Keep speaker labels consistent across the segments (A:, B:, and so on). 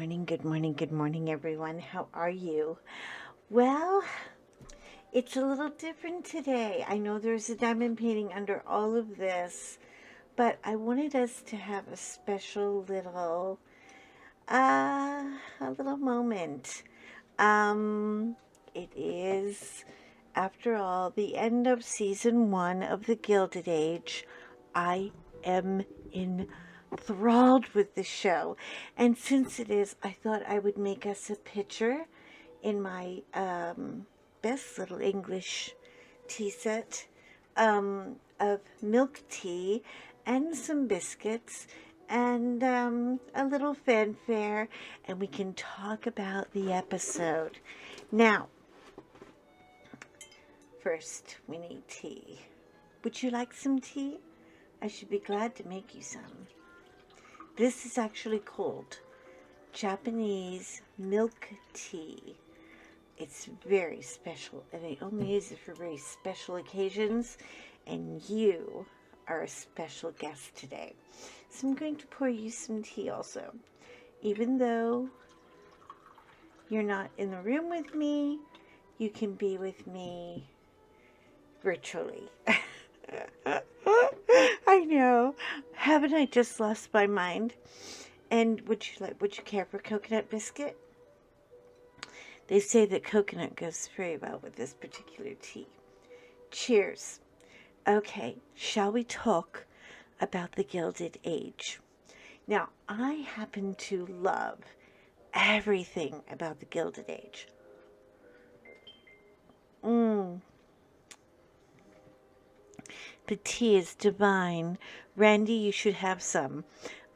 A: good morning, everyone. How are you? Well, it's a little different today. I know there's a diamond painting under all of this, but I wanted us to have a special a little moment. Um, it is, after all, the end of season 1 of the Gilded Age. I am enthralled with the show, and since it is, I thought I would make us a picture in my best little English tea set of milk tea and some biscuits and a little fanfare, and we can talk about the episode. Now, first, we need tea. Would you like some tea? I should be glad to make you some. This is actually called Japanese milk tea. It's very special, and I only use it for very special occasions, and you are a special guest today. So I'm going to pour you some tea also. Even though you're not in the room with me, you can be with me virtually. I know. Haven't I just lost my mind? And would you care for coconut biscuit? They say that coconut goes very well with this particular tea. Cheers. Okay, shall we talk about the Gilded Age? Now, I happen to love everything about the Gilded Age. The tea is divine. Randy, you should have some.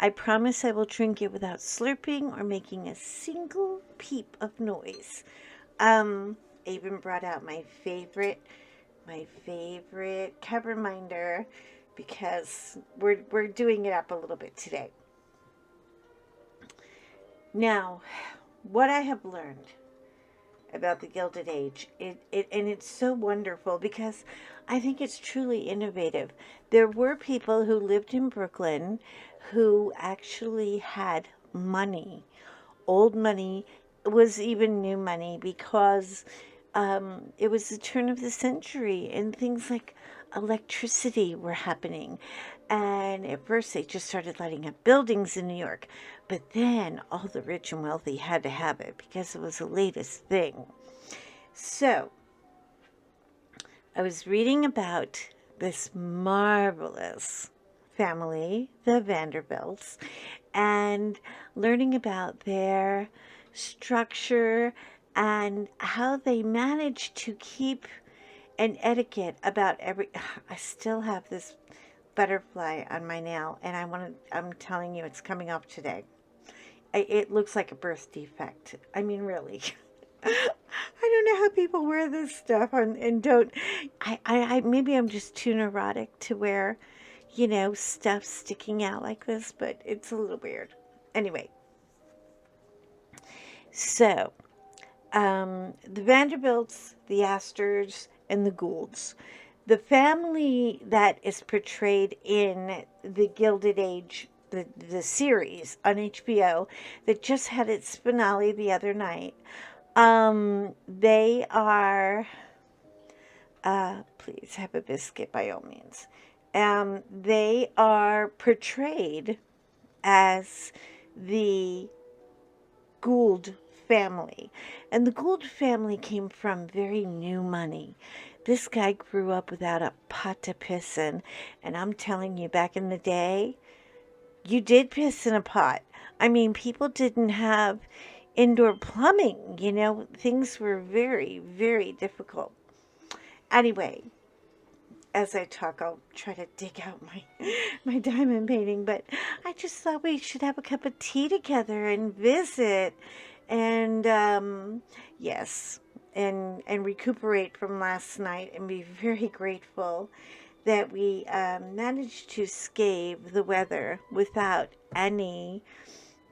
A: I promise I will drink it without slurping or making a single peep of noise. I even brought out my favorite cover minder because we're doing it up a little bit today. Now, what I have learned about the Gilded Age, and it's so wonderful because I think it's truly innovative. There were people who lived in Brooklyn who actually had money. Old money was even new money because it was the turn of the century and things like electricity were happening. And at first they just started lighting up buildings in New York. But then all the rich and wealthy had to have it because it was the latest thing. So I was reading about this marvelous family, the Vanderbilts, and learning about their structure and how they managed to keep an etiquette about I still have this butterfly on my nail, and I'm telling you, it's coming off today. It looks like a birth defect. I mean, really. I don't know how people wear this stuff and don't. I maybe I'm just too neurotic to wear, stuff sticking out like this, but it's a little weird. Anyway, so the Vanderbilts, the Astors, and the Goulds. The family that is portrayed in the Gilded Age, the series on HBO that just had its finale the other night, they are, please have a biscuit by all means. They are portrayed as the Gould family. And the Gould family came from very new money. This guy grew up without a pot to piss in. And I'm telling you, back in the day, you did piss in a pot. I mean, people didn't have indoor plumbing, things were very, very difficult. Anyway, as I talk, I'll try to dig out my diamond painting, but I just thought we should have a cup of tea together and visit and yes, and recuperate from last night and be very grateful that we managed to scave the weather without any,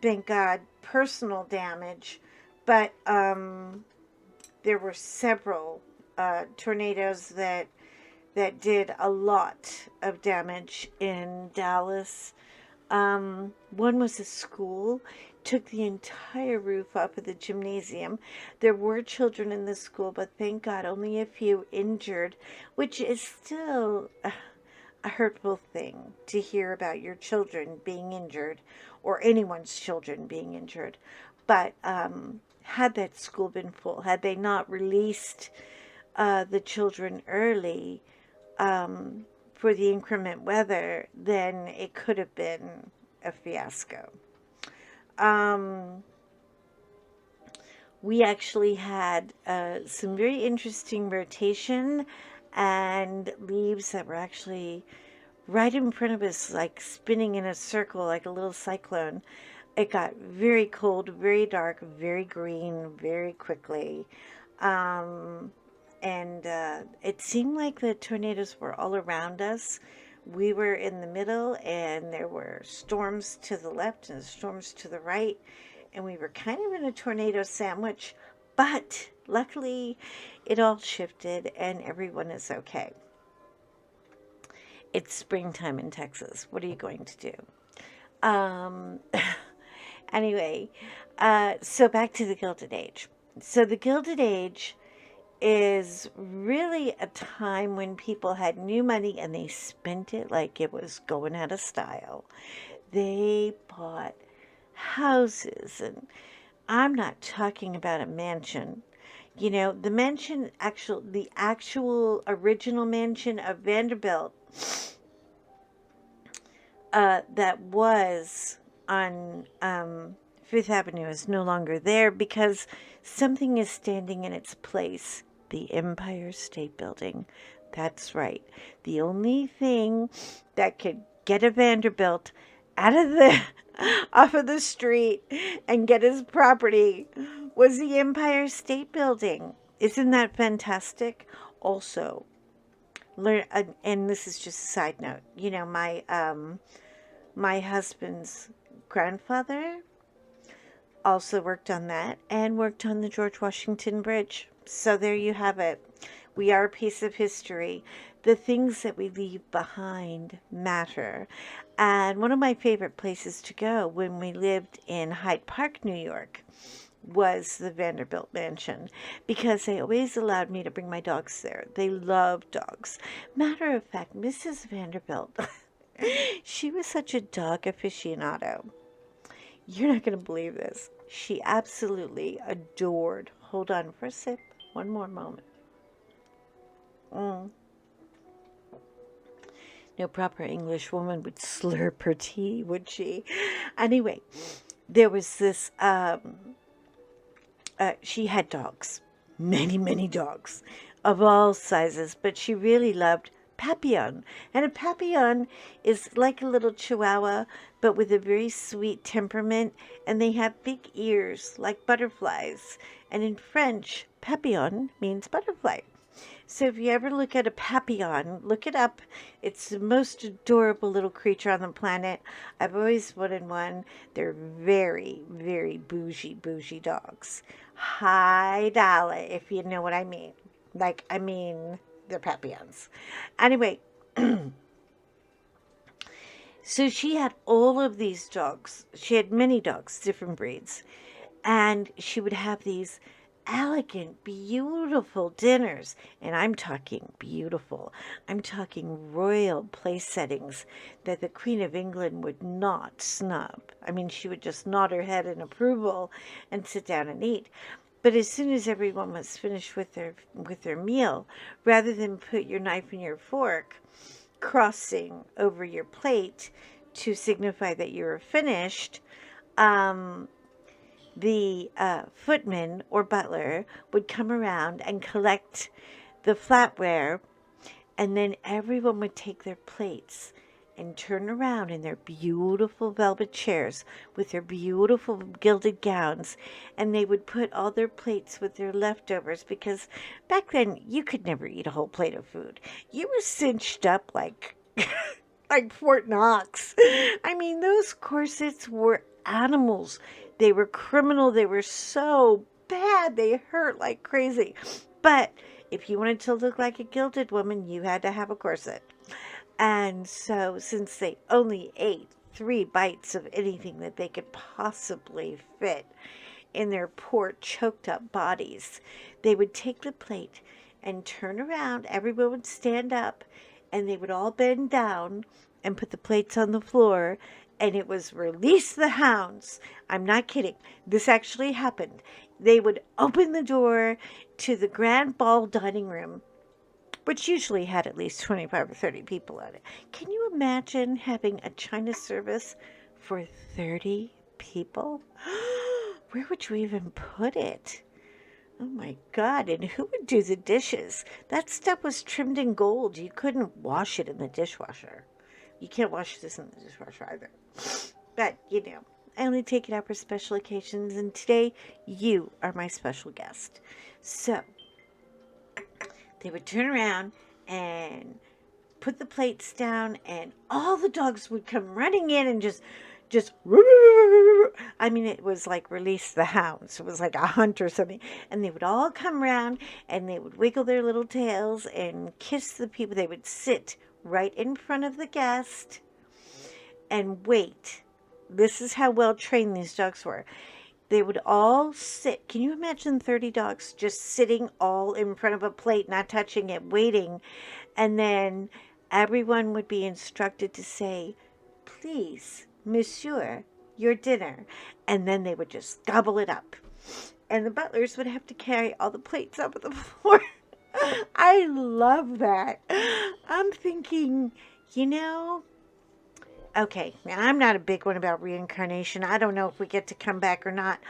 A: thank God, personal damage, but there were several tornadoes that did a lot of damage in Dallas, One was a school, took the entire roof off of the gymnasium. There were children in the school, but thank God only a few injured, which is still a hurtful thing to hear about your children being injured or anyone's children being injured. But had that school been full, had they not released the children early for the inclement weather, then it could have been a fiasco. We actually had some very interesting rotation and leaves that were actually right in front of us, like spinning in a circle like a little cyclone. It got very cold, very dark, very green, very quickly. And it seemed like the tornadoes were all around us. We were in the middle, and there were storms to the left and storms to the right, and we were kind of in a tornado sandwich, but luckily it all shifted and everyone is okay. It's springtime in Texas. What are you going to do? Anyway, so back to the Gilded Age. So the Gilded Age is really a time when people had new money and they spent it like it was going out of style. They bought houses, and I'm not talking about a mansion. You know, the actual original mansion of Vanderbilt that was on Fifth Avenue is no longer there because something is standing in its place. The Empire State Building. That's right. The only thing that could get a Vanderbilt out of the off of the street and get his property was the Empire State Building. Isn't that fantastic? Also, learn, and this is just a side note. You know, my husband's grandfather also worked on that and worked on the George Washington Bridge. So there you have it. We are a piece of history. The things that we leave behind matter. And one of my favorite places to go when we lived in Hyde Park, New York, was the Vanderbilt Mansion, because they always allowed me to bring my dogs there. They love dogs. Matter of fact, Mrs. Vanderbilt, she was such a dog aficionado. You're not going to believe this. She absolutely adored. Hold on for a sip. One more moment. No proper English woman would slurp her tea, would she? Anyway, there was this, she had dogs. Many, many dogs of all sizes, but she really loved Papillon. And a Papillon is like a little chihuahua, but with a very sweet temperament, and they have big ears like butterflies. And in French, Papillon means butterfly. So if you ever look at a Papillon, look it up. It's the most adorable little creature on the planet. I've always wanted one. They're very, very bougie dogs. High dollar, if you know what I mean. They're Papillons. Anyway, so she had all of these dogs. She had many dogs, different breeds. And she would have these elegant, beautiful dinners. And I'm talking beautiful. I'm talking royal place settings that the Queen of England would not snub. I mean, she would just nod her head in approval and sit down and eat. But as soon as everyone was finished with their meal, rather than put your knife and your fork crossing over your plate to signify that you were finished, the footman or butler would come around and collect the flatware, and then everyone would take their plates and turn around in their beautiful velvet chairs with their beautiful gilded gowns, and they would put all their plates with their leftovers, because back then you could never eat a whole plate of food. You were cinched up like like Fort Knox. I mean, those corsets were animals. They were criminal. They were so bad. They hurt like crazy. But if you wanted to look like a gilded woman, you had to have a corset. And so, since they only ate 3 bites of anything that they could possibly fit in their poor choked up bodies. They would take the plate and turn around. Everyone would stand up and they would all bend down and put the plates on the floor, and it was release the hounds. I'm not kidding. This actually happened. They would open the door to the grand ball dining room, which usually had at least 25 or 30 people at it. Can you imagine having a China service for 30 people? Where would you even put it? Oh my God, and who would do the dishes? That stuff was trimmed in gold. You couldn't wash it in the dishwasher. You can't wash this in the dishwasher either. But, I only take it out for special occasions, and today you are my special guest. So, they would turn around and put the plates down, and all the dogs would come running in and just, I mean, it was like release the hounds. It was like a hunt or something. And they would all come around, and they would wiggle their little tails and kiss the people. They would sit right in front of the guest and wait. This is how well trained these dogs were. They would all sit. Can you imagine 30 dogs just sitting all in front of a plate, not touching it, waiting? And then everyone would be instructed to say, please, monsieur, your dinner. And then they would just gobble it up. And the butlers would have to carry all the plates up on the floor. I love that. I'm thinking, okay, now I'm not a big one about reincarnation. I don't know if we get to come back or not.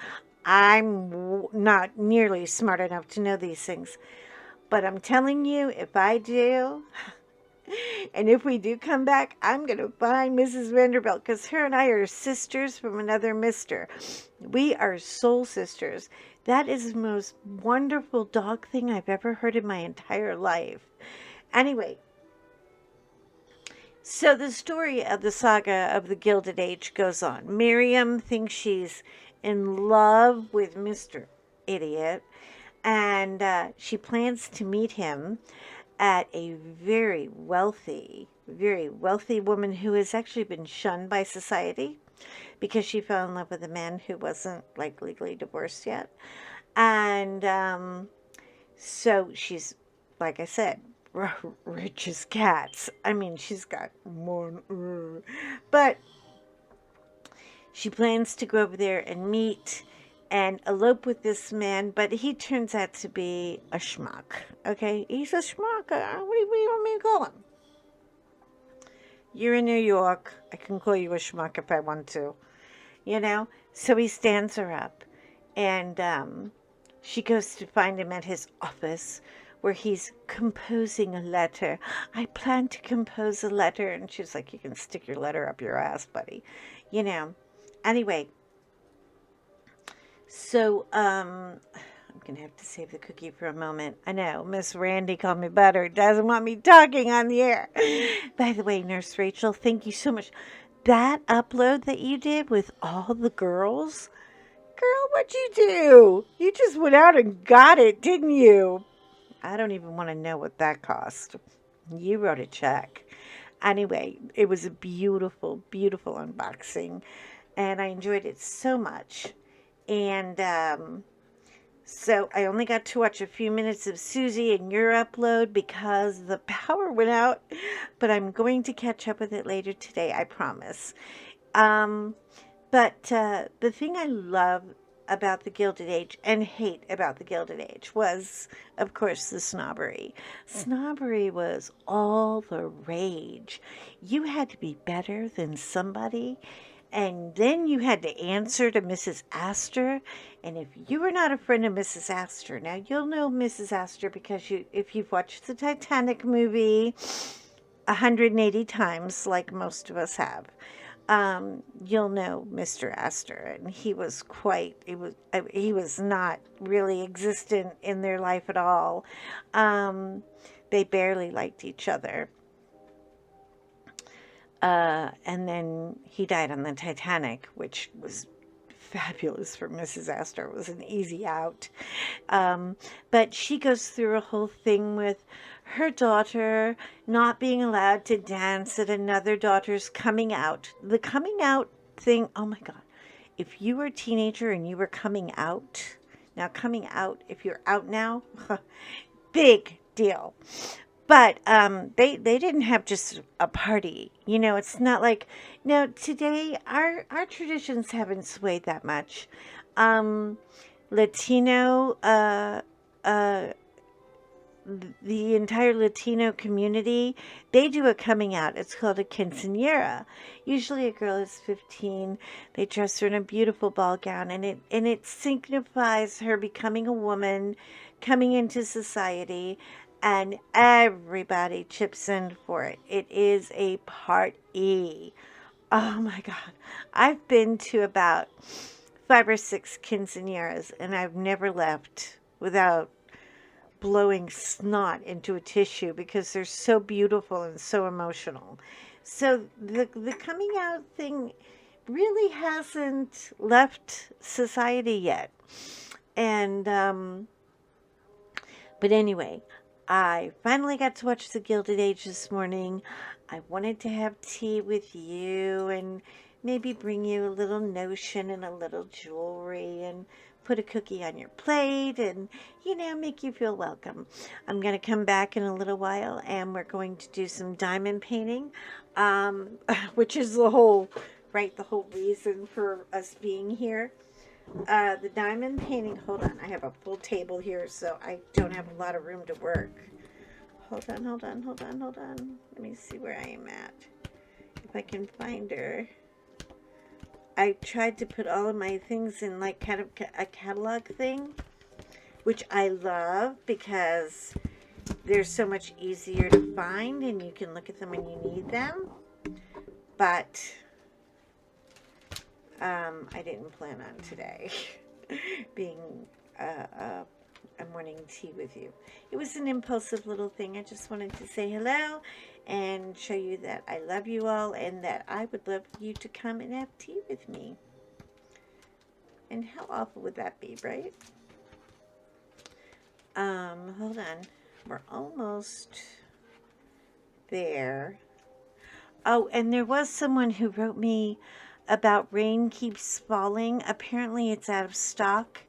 A: I'm not nearly smart enough to know these things. But I'm telling you, if I do, and if we do come back, I'm going to find Mrs. Vanderbilt, because her and I are sisters from another mister. We are soul sisters. That is the most wonderful dog thing I've ever heard in my entire life. Anyway, so the story of the saga of the Gilded Age goes on. Miriam thinks she's in love with Mr. Idiot, and she plans to meet him at a very wealthy woman who has actually been shunned by society because she fell in love with a man who wasn't like legally divorced yet. And so she's, like I said, rich as cats. I mean, she's got more, but she plans to go over there and meet and elope with this man, but he turns out to be a schmuck. Okay, he's a schmuck. What do you want me to call him? You're in New York. I can call you a schmuck if I want to. So he stands her up, and she goes to find him at his office, where he's composing a letter. I plan to compose a letter. And she's like, you can stick your letter up your ass, buddy. Anyway, so I'm going to have to save the cookie for a moment. I know, Miss Randy called me butter. Doesn't want me talking on the air. By the way, Nurse Rachel, thank you so much. That upload that you did with all the girls, girl, what'd you do? You just went out and got it, didn't you? I don't even want to know what that cost. You wrote a check. Anyway, it was a beautiful, beautiful unboxing, and I enjoyed it so much. And so I only got to watch a few minutes of Susie and your upload because the power went out, but I'm going to catch up with it later today, I promise. But the thing I love about the Gilded Age and hate about the Gilded Age was, of course, the snobbery. Snobbery was all the rage. You had to be better than somebody, and then you had to answer to Mrs. Astor. And if you were not a friend of Mrs. Astor, now you'll know Mrs. Astor because if you've watched the Titanic movie 180 times, like most of us have, you'll know Mr. Astor, and he was not really existent in their life at all. They barely liked each other. And then he died on the Titanic, which was fabulous for Mrs. Astor. It was an easy out. But she goes through a whole thing with her daughter not being allowed to dance at another daughter's coming out. The coming out thing, oh my God. If you were a teenager and you were coming out, now coming out, if you're out now, big deal. But they didn't have just a party. You know, it's not like now today our traditions haven't swayed that much. Latino uh the entire Latino community, they do a coming out. It's called a quinceañera. Usually a girl is 15. They dress her in a beautiful ball gown, and it signifies her becoming a woman, coming into society, and everybody chips in for it. It is a party. Oh my God. I've been to about 5 or 6 quinceañeras, and I've never left without blowing snot into a tissue because they're so beautiful and so emotional. So the coming out thing really hasn't left society yet. And but anyway, I finally got to watch the Gilded Age this morning. I wanted to have tea with you and maybe bring you a little notion and a little jewelry and put a cookie on your plate and, you know, make you feel welcome. I'm going to come back in a little while and we're going to do some diamond painting, which is the whole reason for us being here. The diamond painting, hold on, I have a full table here, so I don't have a lot of room to work. Hold on. Let me see where I am at. If I can find her. I tried to put all of my things in like kind of a catalog thing, which I love because they're so much easier to find and you can look at them when you need them. But I didn't plan on today being a morning tea with you. It was an impulsive little thing. I just wanted to say hello and show you that I love you all and that I would love you to come and have tea with me. And how awful would that be, right? Hold on. We're almost there. Oh, and there was someone who wrote me about Rain Keeps Falling. Apparently it's out of stock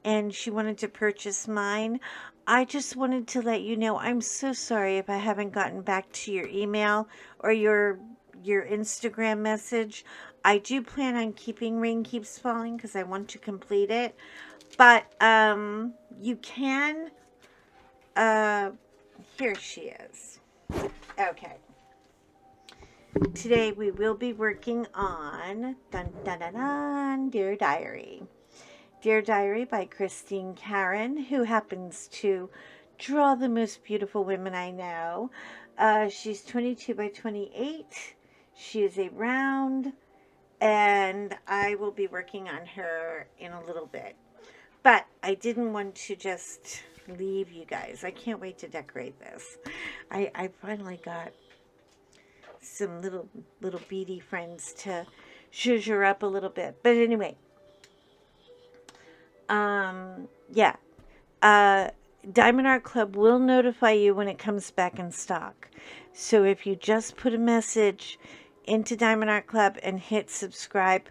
A: and she wanted to purchase mine. I just wanted to let you know I'm so sorry if I haven't gotten back to your email or your Instagram message. I do plan on keeping Rain Keeps Falling because I want to complete it. But you can here she is. Okay. Today we will be working on dun, dun, dun, dun, Dear Diary. Dear Diary by Christine Karen, who happens to draw the most beautiful women I know. She's 22 by 28. She is a round, and I will be working on her in a little bit. But I didn't want to just leave you guys. I can't wait to decorate this. I finally got some little beady friends to zhuzh her up a little bit. But anyway, yeah. Diamond Art Club will notify you when it comes back in stock. So if you just put a message into Diamond Art Club and hit subscribe,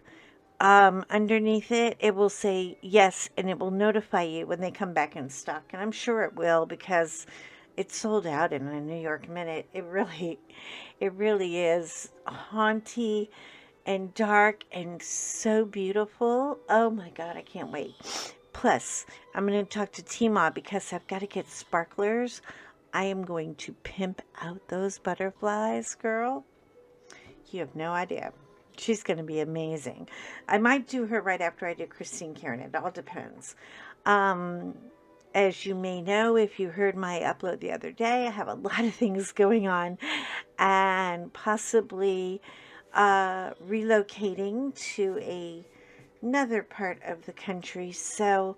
A: underneath it, it will say yes, and it will notify you when they come back in stock. And I'm sure it will because it's sold out in a New York minute. It really is haunty and dark and so beautiful. Oh my God, I can't wait. Plus, I'm going to talk to Tima because I've got to get sparklers. I am going to pimp out those butterflies, girl. You have no idea. She's going to be amazing. I might do her right after I do Christine Karen. It all depends. As you may know, if you heard my upload the other day, I have a lot of things going on and possibly relocating to another part of the country. So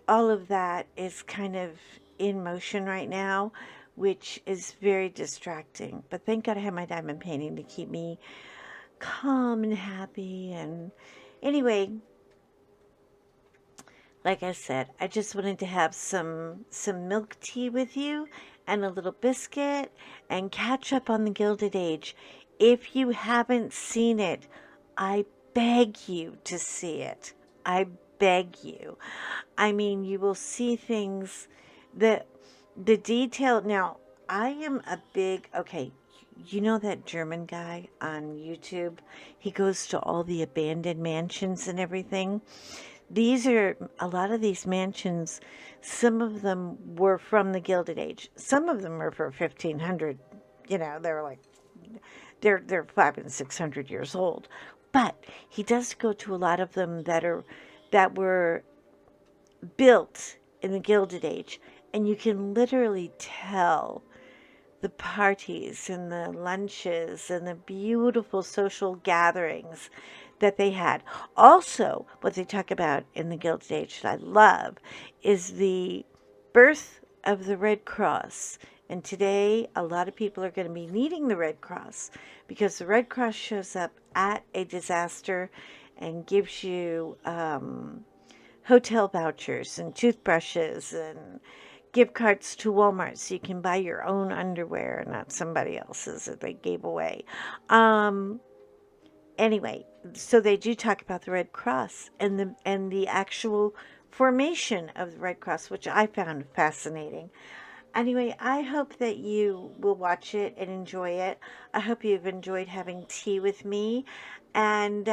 A: all of that is kind of in motion right now, which is very distracting. But thank God I have my diamond painting to keep me calm and happy. And anyway, like I said, I just wanted to have some milk tea with you and a little biscuit and catch up on the Gilded Age. If you haven't seen it, I beg you to see it. I beg you. I mean, you will see things that the detail. Now, I am a big, okay, you know that German guy on YouTube? He goes to all the abandoned mansions and everything. These are a lot of these mansions. Some of them were from the Gilded Age. Some of them are for 1500. You know, they're like they're 500 and 600 years old. But he does go to a lot of them that were built in the Gilded Age, and you can literally tell the parties and the lunches and the beautiful social gatherings that they had. Also, what they talk about in the Gilded Age that I love is the birth of the Red Cross. And today, a lot of people are going to be needing the Red Cross because the Red Cross shows up at a disaster and gives you hotel vouchers and toothbrushes and gift cards to Walmart so you can buy your own underwear, not somebody else's that they gave away. Anyway, so they do talk about the Red Cross and the actual formation of the Red Cross, which I found fascinating. Anyway, I hope that you will watch it and enjoy it. I hope you've enjoyed having tea with me. And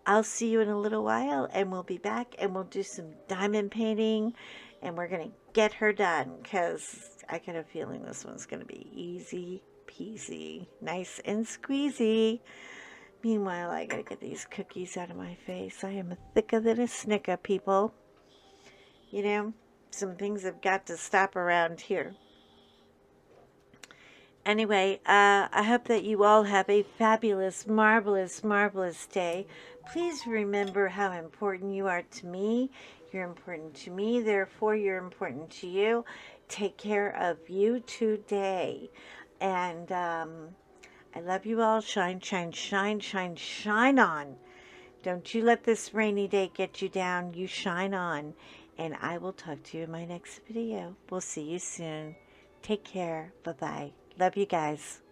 A: I'll see you in a little while, and we'll be back, and we'll do some diamond painting, and we're going to get her done, because I get a feeling this one's going to be easy peasy, nice and squeezy. Meanwhile, I got to get these cookies out of my face. I am thicker than a snicker, people. You know? Some things have got to stop around here. Anyway, I hope that you all have a fabulous, marvelous, marvelous day. Please remember how important you are to me. You're important to me, therefore you're important to you. Take care of you today. And I love you all. Shine, shine, shine, shine, shine on. Don't you let this rainy day get you down. You shine on. And I will talk to you in my next video. We'll see you soon. Take care. Bye-bye. Love you guys.